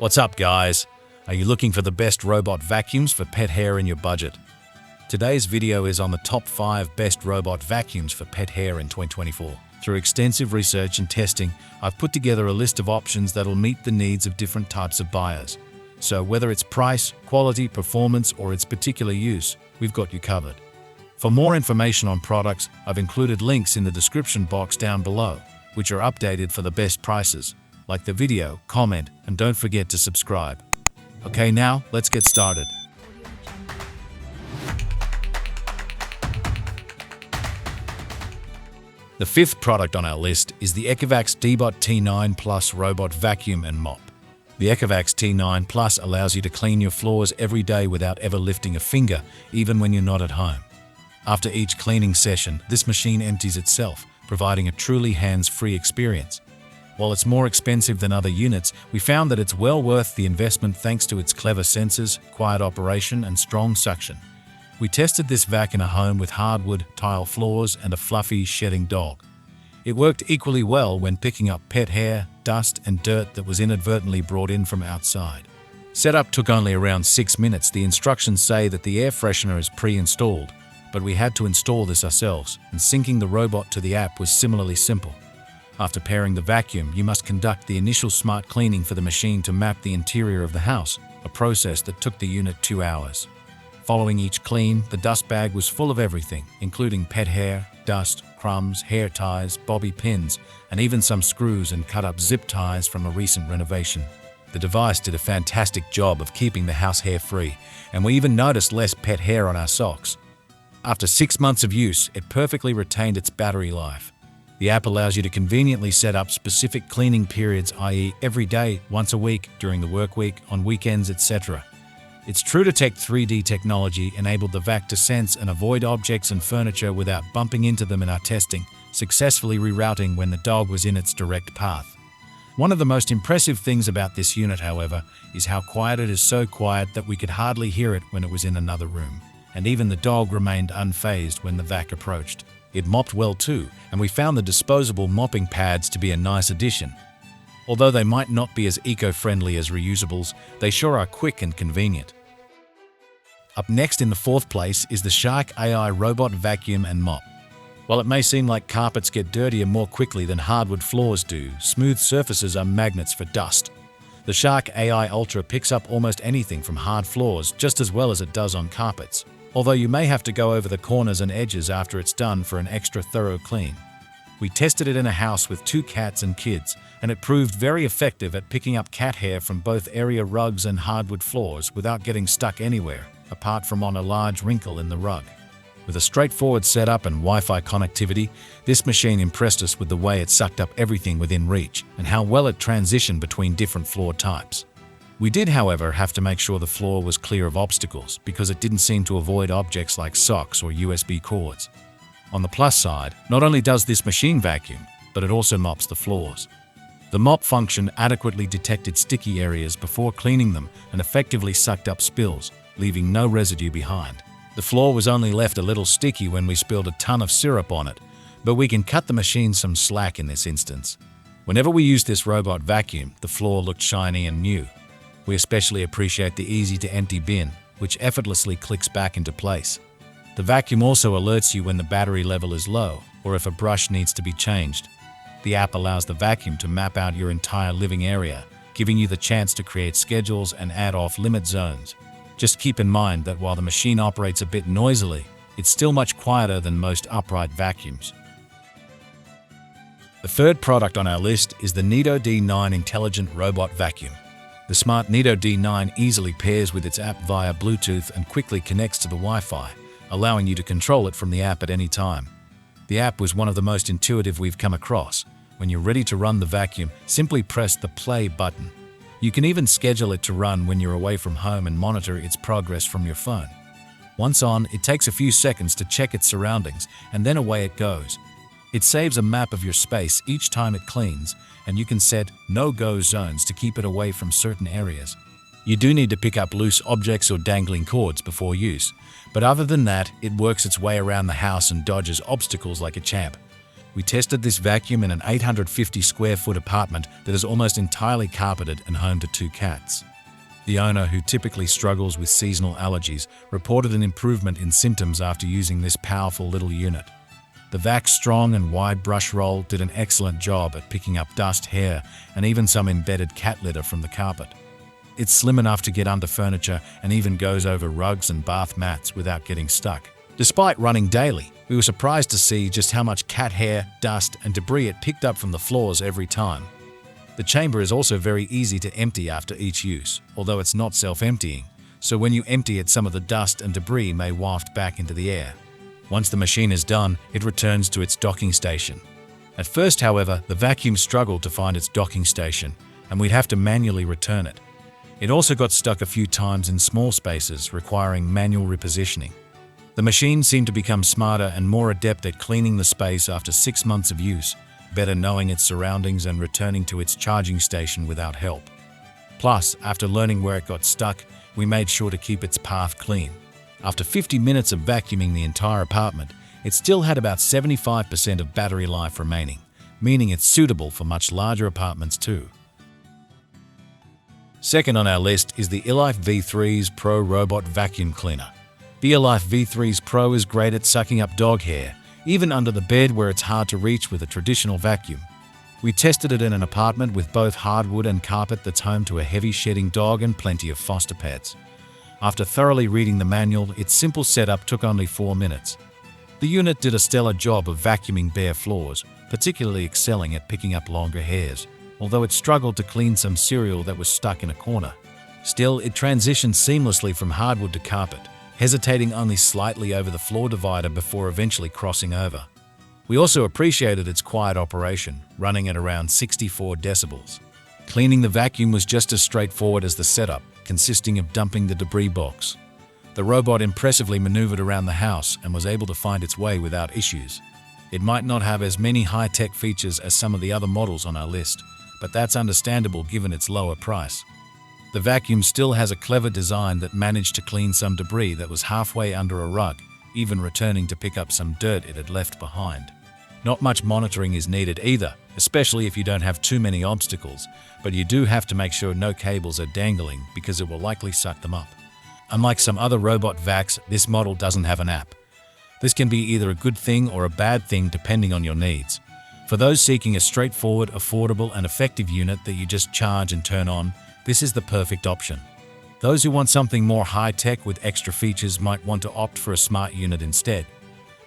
What's up, guys? Are you looking for the best robot vacuums for pet hair in your budget? Today's video is on the top 5 best robot vacuums for pet hair in 2024. Through extensive research and testing, I've put together a list of options that'll meet the needs of different types of buyers. So whether it's price, quality, performance, or its particular use, we've got you covered. For more information on products, I've included links in the description box down below, which are updated for the best prices. Like the video, comment, and don't forget to subscribe. Okay, now let's get started. The fifth product on our list is the ECOVACS DEEBOT T9 Plus Robot Vacuum and Mop. The ECOVACS T9 Plus allows you to clean your floors every day without ever lifting a finger, even when you're not at home. After each cleaning session, this machine empties itself, providing a truly hands-free experience. While it's more expensive than other units, we found that it's well worth the investment thanks to its clever sensors, quiet operation, and strong suction. We tested this vac in a home with hardwood, tile floors, and a fluffy, shedding dog. It worked equally well when picking up pet hair, dust, and dirt that was inadvertently brought in from outside. Setup took only around 6 minutes. The instructions say that the air freshener is pre-installed, but we had to install this ourselves, and syncing the robot to the app was similarly simple. After pairing the vacuum, you must conduct the initial smart cleaning for the machine to map the interior of the house, a process that took the unit 2 hours. Following each clean, the dust bag was full of everything, including pet hair, dust, crumbs, hair ties, bobby pins, and even some screws and cut-up zip ties from a recent renovation. The device did a fantastic job of keeping the house hair-free, and we even noticed less pet hair on our socks. After 6 months of use, it perfectly retained its battery life. The app allows you to conveniently set up specific cleaning periods, i.e. every day, once a week, during the work week, on weekends, etc. Its True Detect 3D technology enabled the vac to sense and avoid objects and furniture without bumping into them in our testing, successfully rerouting when the dog was in its direct path. One of the most impressive things about this unit, however, is how quiet it is, so quiet that we could hardly hear it when it was in another room, and even the dog remained unfazed when the vac approached. It mopped well too, and we found the disposable mopping pads to be a nice addition. Although they might not be as eco-friendly as reusables, they sure are quick and convenient. Up next in the 4th place is the Shark AI Robot Vacuum and Mop. While it may seem like carpets get dirtier more quickly than hardwood floors do, smooth surfaces are magnets for dust. The Shark AI Ultra picks up almost anything from hard floors just as well as it does on carpets, although you may have to go over the corners and edges after it's done for an extra thorough clean. We tested it in a house with 2 cats and kids, and it proved very effective at picking up cat hair from both area rugs and hardwood floors without getting stuck anywhere, apart from on a large wrinkle in the rug. With a straightforward setup and Wi-Fi connectivity, this machine impressed us with the way it sucked up everything within reach and how well it transitioned between different floor types. We did, however, have to make sure the floor was clear of obstacles because it didn't seem to avoid objects like socks or USB cords. On the plus side, not only does this machine vacuum, but it also mops the floors. The mop function adequately detected sticky areas before cleaning them and effectively sucked up spills, leaving no residue behind. The floor was only left a little sticky when we spilled a ton of syrup on it, but we can cut the machine some slack in this instance. Whenever we used this robot vacuum, the floor looked shiny and new. We especially appreciate the easy-to-empty bin, which effortlessly clicks back into place. The vacuum also alerts you when the battery level is low or if a brush needs to be changed. The app allows the vacuum to map out your entire living area, giving you the chance to create schedules and add off-limit zones. Just keep in mind that while the machine operates a bit noisily, it's still much quieter than most upright vacuums. The 3rd product on our list is the Neato D9 Intelligent Robot Vacuum. The smart Neato D9 easily pairs with its app via Bluetooth and quickly connects to the Wi-Fi, allowing you to control it from the app at any time. The app was one of the most intuitive we've come across. When you're ready to run the vacuum, simply press the play button. You can even schedule it to run when you're away from home and monitor its progress from your phone. Once on, it takes a few seconds to check its surroundings, and then away it goes. It saves a map of your space each time it cleans, and you can set no-go zones to keep it away from certain areas. You do need to pick up loose objects or dangling cords before use, but other than that, it works its way around the house and dodges obstacles like a champ. We tested this vacuum in an 850 square foot apartment that is almost entirely carpeted and home to 2 cats. The owner, who typically struggles with seasonal allergies, reported an improvement in symptoms after using this powerful little unit. The vac's strong and wide brush roll did an excellent job at picking up dust, hair, and even some embedded cat litter from the carpet. It's slim enough to get under furniture and even goes over rugs and bath mats without getting stuck. Despite running daily, we were surprised to see just how much cat hair, dust, and debris it picked up from the floors every time. The chamber is also very easy to empty after each use, although it's not self-emptying, so when you empty it, some of the dust and debris may waft back into the air. Once the machine is done, it returns to its docking station. At first, however, the vacuum struggled to find its docking station, and we'd have to manually return it. It also got stuck a few times in small spaces, requiring manual repositioning. The machine seemed to become smarter and more adept at cleaning the space after 6 months of use, better knowing its surroundings and returning to its charging station without help. Plus, after learning where it got stuck, we made sure to keep its path clean. After 50 minutes of vacuuming the entire apartment, it still had about 75% of battery life remaining, meaning it's suitable for much larger apartments too. Second on our list is the ILIFE V3's Pro Robot Vacuum Cleaner. The ILIFE V3's Pro is great at sucking up dog hair, even under the bed where it's hard to reach with a traditional vacuum. We tested it in an apartment with both hardwood and carpet that's home to a heavy shedding dog and plenty of foster pets. After thoroughly reading the manual, its simple setup took only 4 minutes. The unit did a stellar job of vacuuming bare floors, particularly excelling at picking up longer hairs, although it struggled to clean some cereal that was stuck in a corner. Still, it transitioned seamlessly from hardwood to carpet, hesitating only slightly over the floor divider before eventually crossing over. We also appreciated its quiet operation, running at around 64 decibels. Cleaning the vacuum was just as straightforward as the setup, consisting of dumping the debris box. The robot impressively maneuvered around the house and was able to find its way without issues. It might not have as many high-tech features as some of the other models on our list, but that's understandable given its lower price. The vacuum still has a clever design that managed to clean some debris that was halfway under a rug, even returning to pick up some dirt it had left behind. Not much monitoring is needed either, especially if you don't have too many obstacles, but you do have to make sure no cables are dangling because it will likely suck them up. Unlike some other robot vacs, this model doesn't have an app. This can be either a good thing or a bad thing depending on your needs. For those seeking a straightforward, affordable, and effective unit that you just charge and turn on, this is the perfect option. Those who want something more high-tech with extra features might want to opt for a smart unit instead.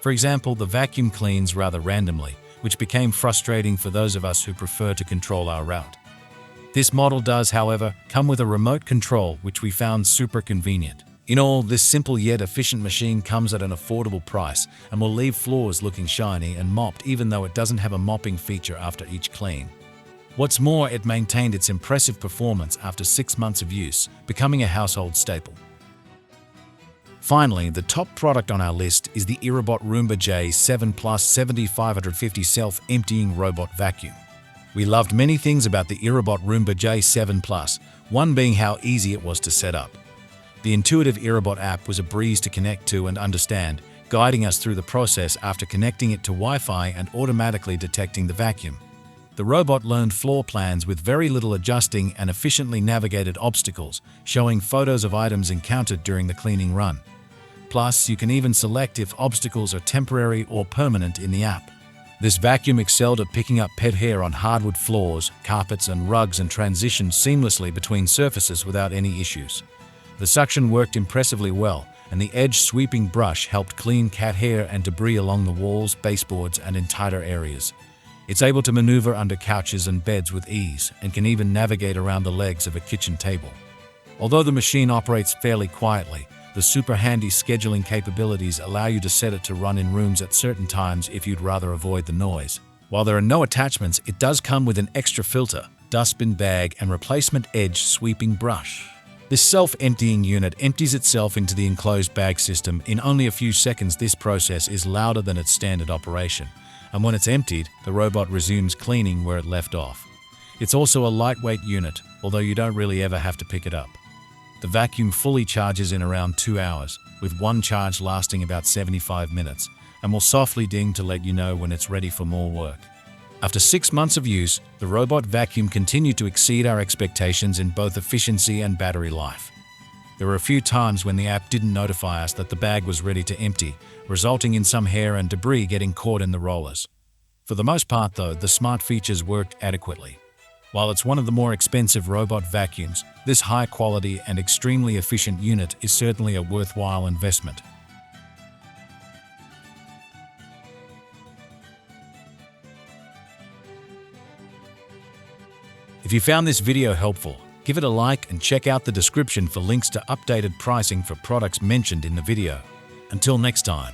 For example, the vacuum cleans rather randomly, which became frustrating for those of us who prefer to control our route. This model does, however, come with a remote control, which we found super convenient. In all, this simple yet efficient machine comes at an affordable price and will leave floors looking shiny and mopped even though it doesn't have a mopping feature after each clean. What's more, it maintained its impressive performance after 6 months of use, becoming a household staple. Finally, the top product on our list is the iRobot Roomba J7 Plus 7550 self-emptying robot vacuum. We loved many things about the iRobot Roomba J7 Plus, one being how easy it was to set up. The intuitive iRobot app was a breeze to connect to and understand, guiding us through the process after connecting it to Wi-Fi and automatically detecting the vacuum. The robot learned floor plans with very little adjusting and efficiently navigated obstacles, showing photos of items encountered during the cleaning run. Plus, you can even select if obstacles are temporary or permanent in the app. This vacuum excelled at picking up pet hair on hardwood floors, carpets, and rugs and transitioned seamlessly between surfaces without any issues. The suction worked impressively well, and the edge-sweeping brush helped clean cat hair and debris along the walls, baseboards, and in tighter areas. It's able to maneuver under couches and beds with ease and can even navigate around the legs of a kitchen table. Although the machine operates fairly quietly, the super handy scheduling capabilities allow you to set it to run in rooms at certain times if you'd rather avoid the noise. While there are no attachments, it does come with an extra filter, dustbin bag, and replacement edge sweeping brush. This self-emptying unit empties itself into the enclosed bag system in only a few seconds. This process is louder than its standard operation, and when it's emptied, the robot resumes cleaning where it left off. It's also a lightweight unit, although you don't really ever have to pick it up. The vacuum fully charges in around 2 hours, with one charge lasting about 75 minutes, and will softly ding to let you know when it's ready for more work. After 6 months of use, the robot vacuum continued to exceed our expectations in both efficiency and battery life. There were a few times when the app didn't notify us that the bag was ready to empty, resulting in some hair and debris getting caught in the rollers. For the most part though, the smart features worked adequately. While it's one of the more expensive robot vacuums, this high-quality and extremely efficient unit is certainly a worthwhile investment. If you found this video helpful, give it a like and check out the description for links to updated pricing for products mentioned in the video. Until next time.